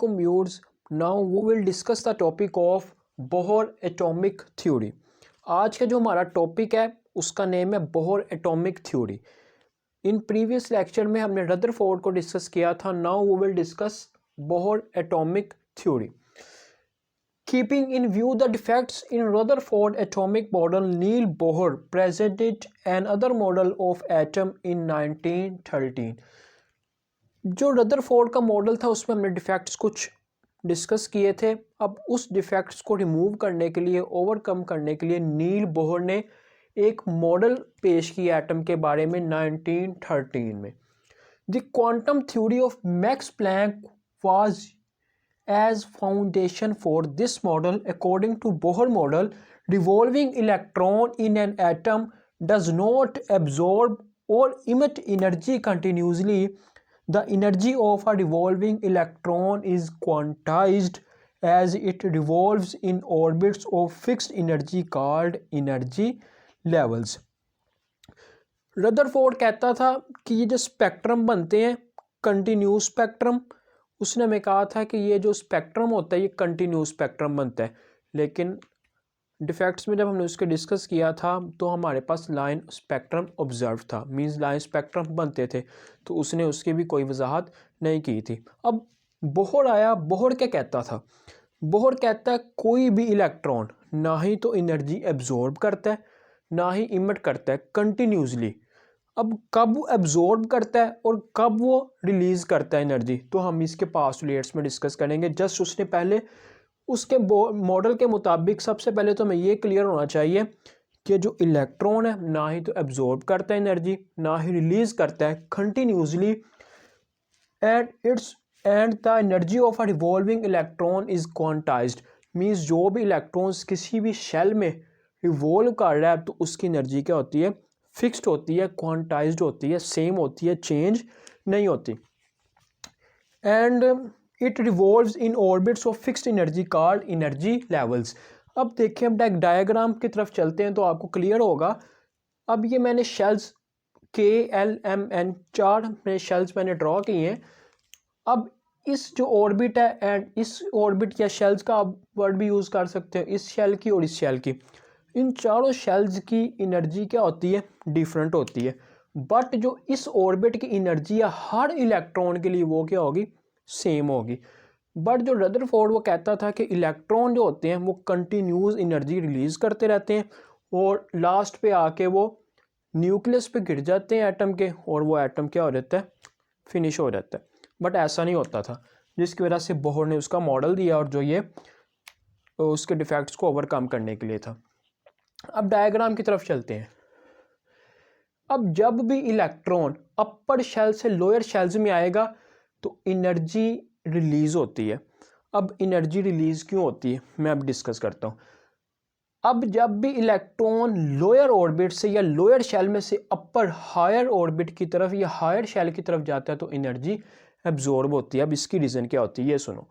Assalamualaikum viewers. Now we will discuss the topic of Bohr atomic theory. आज का जो हमारा टॉपिक है उसका नेम है Bohr atomic theory. In previous lecture में हमने रदरफोर्ड को डिस्कस किया था। Now we will discuss Bohr atomic theory. Keeping in view the defects in Rutherford atomic model, Niels Bohr presented another model of atom in 1913। जो Rutherford का model था उसमें हमने डिफेक्ट्स कुछ डिस्कस किए थे। अब उस डिफेक्ट्स को रिमूव करने के लिए, ओवरकम करने के लिए नील बोहर ने एक मॉडल पेश किया एटम के बारे में 1913 में। The quantum theory of Max Planck was as foundation for this model. According to Bohr model, revolving electron in an atom does not absorb or emit energy continuously. The energy of a revolving electron is quantized as it revolves in orbits of fixed energy called energy levels. Rutherford कहता था कि ये जो spectrum बनते हैं continuous spectrum, उसने हमें कहा था कि ये जो स्पेक्ट्रम होता है ये कंटिन्यूस स्पेक्ट्रम बनता है। लेकिन डिफेक्ट्स में जब हमने उसके डिस्कस किया था तो हमारे पास लाइन स्पेक्ट्रम ऑब्जर्व था, मींस लाइन स्पेक्ट्रम बनते थे, तो उसने उसकी भी कोई वजाहत नहीं की थी। अब बोहर आया। बोहर क्या कहता था? बोहर कहता है कोई भी इलेक्ट्रॉन ना ही तो एनर्जी एब्जॉर्ब करता है ना ही इमिट करता है कंटिन्यूसली। अब कब वो एब्जॉर्ब करता है और कब वो रिलीज़ करता है एनर्जी, तो हम इसके पास्टुलेट्स में डिस्कस करेंगे। जस्ट उसने पहले उसके मॉडल के मुताबिक सबसे पहले तो हमें ये क्लियर होना चाहिए कि जो इलेक्ट्रॉन है ना ही तो एब्जॉर्ब करता है एनर्जी ना ही रिलीज़ करता है continuously, and the energy of a revolving electron is quantized. Means जो भी इलेक्ट्रॉन्स किसी भी शेल में रिवॉल्व कर रहा है तो उसकी एनर्जी क्या होती है? फिक्स्ड होती है, क्वांटाइज्ड होती है, सेम होती है, चेंज नहीं होती। And it revolves in orbits of fixed energy called energy levels. अब देखिए हम एक डायग्राम की तरफ चलते हैं तो आपको क्लियर होगा। अब ये मैंने शेल्स KLMN 4 शेल्स मैंने ड्रॉ किए हैं। अब इस जो ऑर्बिट है एंड इस ऑर्बिट या शेल्स का आप वर्ड भी यूज़ कर सकते हो, इस शेल की और इस शेल की, इन चारों शेल्स की एनर्जी क्या होती है? डिफरेंट होती है। बट जो इस ऑर्बिट की एनर्जी है हर इलेक्ट्रॉन के लिए वो क्या होगी? सेम होगी। बट जो रदरफोर्ड वो कहता था कि इलेक्ट्रॉन जो होते हैं वो कंटिन्यूस एनर्जी रिलीज़ करते रहते हैं और लास्ट पे आके वो न्यूक्लियस पे गिर जाते हैं एटम के, और वो एटम क्या हो जाता है? फिनिश हो जाता है। बट ऐसा नहीं होता था, जिसकी वजह से बोहर ने उसका मॉडल दिया और जो ये उसके डिफेक्ट्स को ओवरकम करने के लिए था। अब डायग्राम की तरफ चलते हैं। अब जब भी इलेक्ट्रॉन अपर शेल से लोअर शेल्स में आएगा तो एनर्जी रिलीज़ होती है। अब एनर्जी रिलीज़ क्यों होती है मैं अब डिस्कस करता हूँ। अब जब भी इलेक्ट्रॉन लोअर ऑर्बिट से या लोअर शेल में से अपर हायर ऑर्बिट की तरफ या हायर शेल की तरफ जाता है तो एनर्जी एब्जॉर्ब होती है। अब इसकी रीज़न क्या होती है ये सुनो।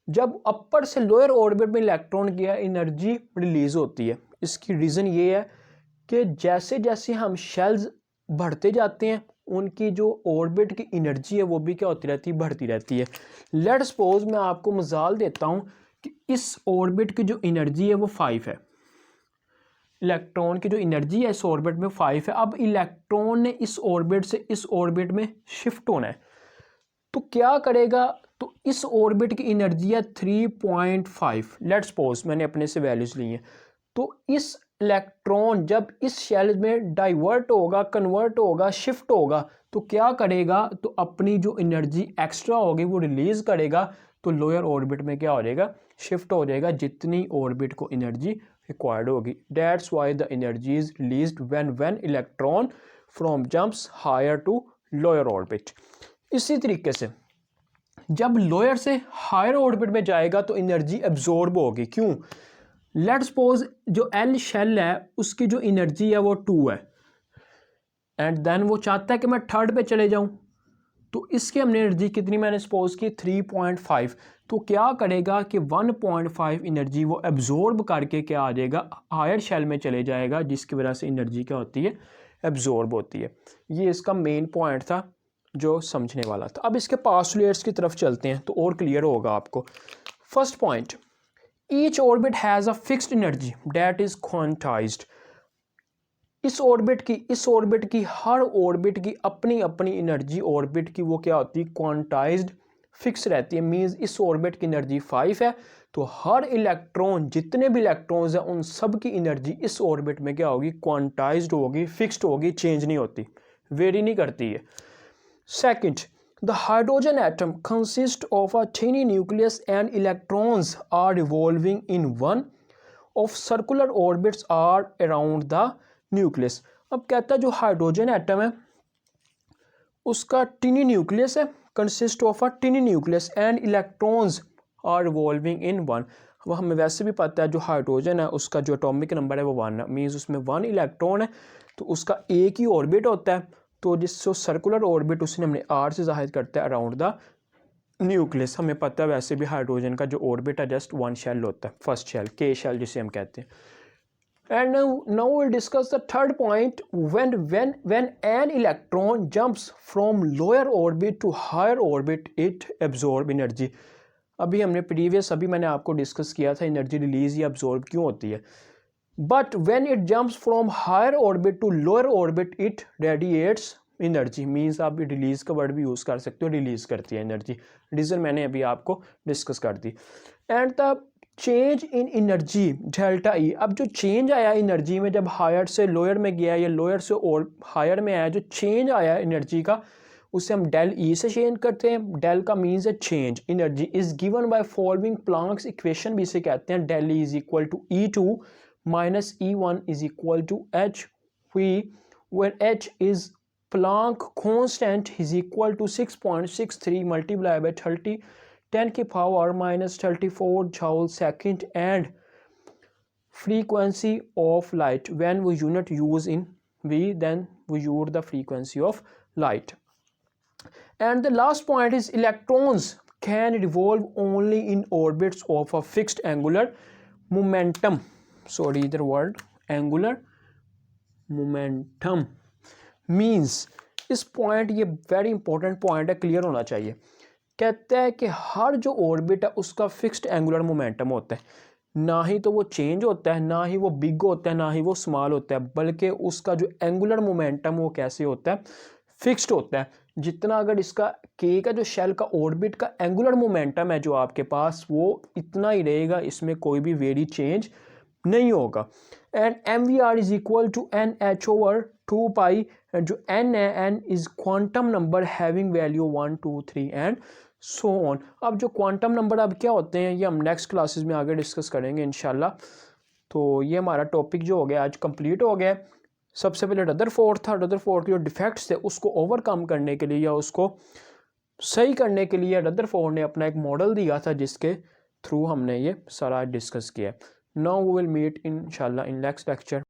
जब अपर से लोअर ऑर्बिट में इलेक्ट्रॉन गया एनर्जी रिलीज़ होती है। इसकी रीज़न ये है कि जैसे जैसे हम शेल्स बढ़ते जाते हैं उनकी जो ऑर्बिट की एनर्जी है वो भी क्या होती रहती है? बढ़ती रहती है। लेट सपोज मैं आपको मिसाल देता हूँ कि इस ऑर्बिट की जो एनर्जी है वो 5 है। इलेक्ट्रॉन की जो एनर्जी है इस ऑर्बिट में 5 है। अब इलेक्ट्रॉन ने इस ऑर्बिट से इस ऑर्बिट में शिफ्ट होना है तो क्या करेगा? तो इस ऑर्बिट की एनर्जी है 3.5। लेट सपोज मैंने अपने से वैल्यूज ली हैं। तो इस इलेक्ट्रॉन जब इस शेल में डाइवर्ट होगा, कन्वर्ट होगा, शिफ्ट होगा तो क्या करेगा? तो अपनी जो एनर्जी एक्स्ट्रा होगी वो रिलीज़ करेगा तो लोअर ऑर्बिट में क्या हो जाएगा? शिफ्ट हो जाएगा जितनी ऑर्बिट को एनर्जी रिक्वायर्ड होगी। That's why the energy is released when electron from jumps higher to lower orbit. इसी तरीके से जब लोअर से हायर ऑर्बिट में जाएगा तो एनर्जी एब्जॉर्ब होगी। क्यों? लेट सपोज जो एल शेल है उसकी जो एनर्जी है वो 2 है एंड देन वो चाहता है कि मैं थर्ड पे चले जाऊं तो इसकी हमने एनर्जी कितनी मैंने सपोज की? 3.5। तो क्या करेगा कि 1.5 एनर्जी वो एब्जॉर्ब करके क्या आ जाएगा? हायर शेल में चले जाएगा, जिसकी वजह से एनर्जी क्या होती है? एब्जॉर्ब होती है। ये इसका मेन पॉइंट था जो समझने वाला था। अब इसके पोस्टुलेट्स की तरफ चलते हैं तो और क्लियर होगा आपको। First point, each orbit has a fixed energy that is quantized. इस ऑर्बिट की हर ऑर्बिट की अपनी अपनी एनर्जी ऑर्बिट की वो क्या होती है, क्वांटाइज्ड, फिक्स रहती है। मींस इस ऑर्बिट की एनर्जी 5 है तो हर इलेक्ट्रॉन, जितने भी इलेक्ट्रॉन्स हैं उन सब की एनर्जी इस ऑर्बिट में क्या होगी, क्वांटाइज्ड होगी, फिक्स्ड होगी, चेंज नहीं होती, वेरी नहीं करती है। Second, the hydrogen atom consist of a tiny nucleus and electrons are revolving in one of circular orbits are around the nucleus. अब कहता है जो हाइड्रोजन एटम है उसका टिनी न्यूक्लियस है, consist of a tiny nucleus and electrons are revolving in one. वो हमें वैसे भी पता है जो हाइड्रोजन है उसका जो एटॉमिक नंबर है वो 1 है, मीन्स उसमें 1 इलेक्ट्रॉन है तो उसका एक ही ऑर्बिट होता है। तो जिससे सर्कुलर ऑर्बिट उसने हमने आर से जाहिर करता है अराउंड द न्यूक्लियस। हमें पता है वैसे भी हाइड्रोजन का जो ऑर्बिट है जस्ट 1 शेल होता है, फर्स्ट शेल, के शेल जिसे हम कहते हैं। And now we'll discuss the third point. When an electron jumps from lower orbit to higher orbit, it absorb energy. अभी मैंने आपको डिस्कस किया था एनर्जी रिलीज या अब्जॉर्ब क्यों होती है। But when it jumps from higher orbit to lower orbit it radiates energy. Means आप रिलीज का वर्ड भी यूज कर सकते हो, रिलीज करती है एनर्जी। रीजन मैंने अभी आपको डिस्कस कर दी। And the change in energy delta E. अब जो चेंज आया एनर्जी में, जब हायर से लोअर में गया या लोअर से और हायर में आया, जो चेंज आया एनर्जी का उसे हम डेल ई से चेंज करते हैं। डेल का मीन्स है change. Energy is given by following Planck's equation भी इसे कहते हैं। Del E is equal to E2 minus E1 is equal to H V, where H is Planck constant is equal to 6.63 multiply by 10 की power minus 34 joule second and frequency of light. When we unit use in V, then we use the frequency of light. And the last point is electrons can revolve only in orbits of a fixed angular momentum. Sorry, the word angular momentum means इस point, ये very important point है, clear होना चाहिए। कहता है कि हर जो orbit है उसका फिक्स्ड एंगुलर मोमेंटम होता है, ना ही तो वो चेंज होता है, ना ही वो बिग होता है, ना ही वो स्मॉल होता है, बल्कि उसका जो एंगुलर मोमेंटम वो कैसे होता है, फिक्स्ड होता है। जितना अगर इसका के का जो शेल का ऑर्बिट का एंगुलर मोमेंटम है जो आपके पास, वो इतना ही रहेगा, इसमें कोई भी वेरी चेंज नहीं होगा। And mvr is equal to NH over 2 pi. जो n है, n is quantum number having value 1 2 3 and so on. अब जो क्वांटम नंबर अब क्या होते हैं ये हम नेक्स्ट क्लासेस में आगे डिस्कस करेंगे इंशाल्लाह। तो ये हमारा टॉपिक जो हो गया आज कंप्लीट हो गया। सबसे पहले रदरफोर्ड था, रदरफोर्ड के जो डिफेक्ट्स थे उसको ओवरकम करने के लिए या उसको सही करने के लिए रदरफोर्ड ने अपना एक मॉडल दिया था जिसके थ्रू हमने ये सारा डिस्कस किया। नाउ वी विल मीट इंशाल्लाह इन नेक्स्ट लेक्चर।